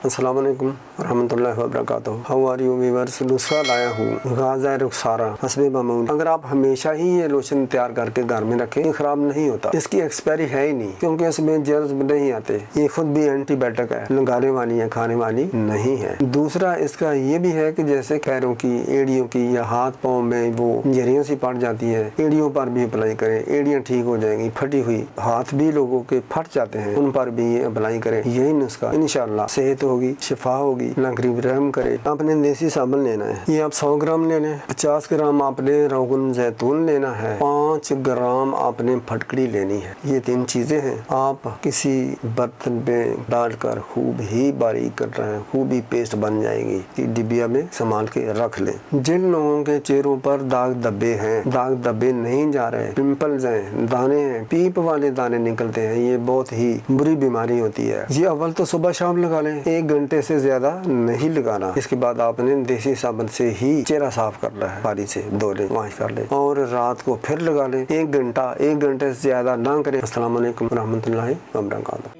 अस्सलाम वालेकुम रहमतुल्लाहि व बरकातहू। How are you viewers. दूसरा लाया हूँ गाज़ा रुखसारा हस्बे मामूल। अगर आप हमेशा ही ये लोशन तैयार करके घर में रखें, ये खराब नहीं होता। इसकी एक्सपायरी है ही नहीं, क्योंकि इसमें जर्म नहीं आते। ये खुद भी एंटीबायोटिक है, लगाने वाली है, खाने वाली नहीं है। दूसरा इसका ये भी है कि जैसे पैरों की, एड़ियों की या हाथ पाँव में वो झरियाँ सी पड़ जाती है, एड़ियों पर भी अप्लाई करें, एड़ियाँ ठीक हो जाएंगी। फटी हुई हाथ भी लोगों के फट जाते हैं, उन पर भी ये अप्लाई करें। यही नुस्खा इंशाल्लाह सेहत होगी, शिफा होगी, अल्लाह करीम रहम करे। आपने देसी साबुन लेना है, ये आप 100 ग्राम ले लें। 50 ग्राम आपने रोगन जैतून लेना है। 5 ग्राम आपने फटकड़ी लेनी है। ये 3 चीजें हैं। आप किसी बर्तन में डालकर खूब ही बारीक कर रहे हैं, खूब ही पेस्ट बन जाएगी। कि डिबिया में संभाल के रख लें। जिन लोगों के चेहरों पर दाग धब्बे हैं, दाग धब्बे नहीं जा रहे, पिंपल्स हैं, दाने हैं, पीप वाले दाने निकलते हैं, ये बहुत ही बुरी बीमारी होती है। ये अव्वल तो सुबह शाम लगा लें, 1 घंटे से ज्यादा नहीं लगाना। इसके बाद आपने देसी साबुन से ही चेहरा साफ करना है, पानी से धो लें, वॉश कर लें और रात को फिर लगा लें। 1 घंटे से ज्यादा ना करें। अस्सलाम वालेकुम रहमतुल्लाहि व बरकातहू।